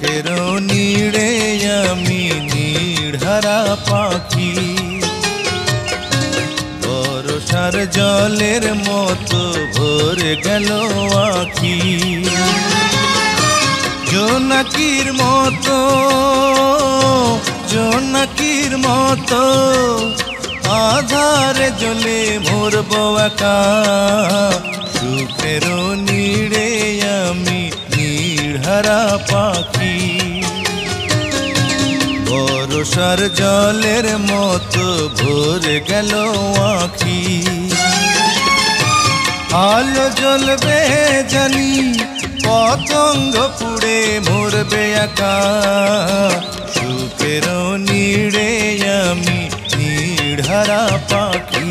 সুখের নীড়ে আমি নির্হারা পাখি, বর্ষার জলের মতো ভরে গেল আখি। জোনাকির মতো, জোনাকির মতো আধারে জ্বলে মরবো একা। সুখের নীড়ে আমি নির্হারা পাখি, বর্ষার জলের মতো ভরে গেল আখি। আলো জ্বলবে জানি, পতঙ্গ পুড়ে মরবে একা। সুখের নীড়ে আমি নির্হারা পাখি।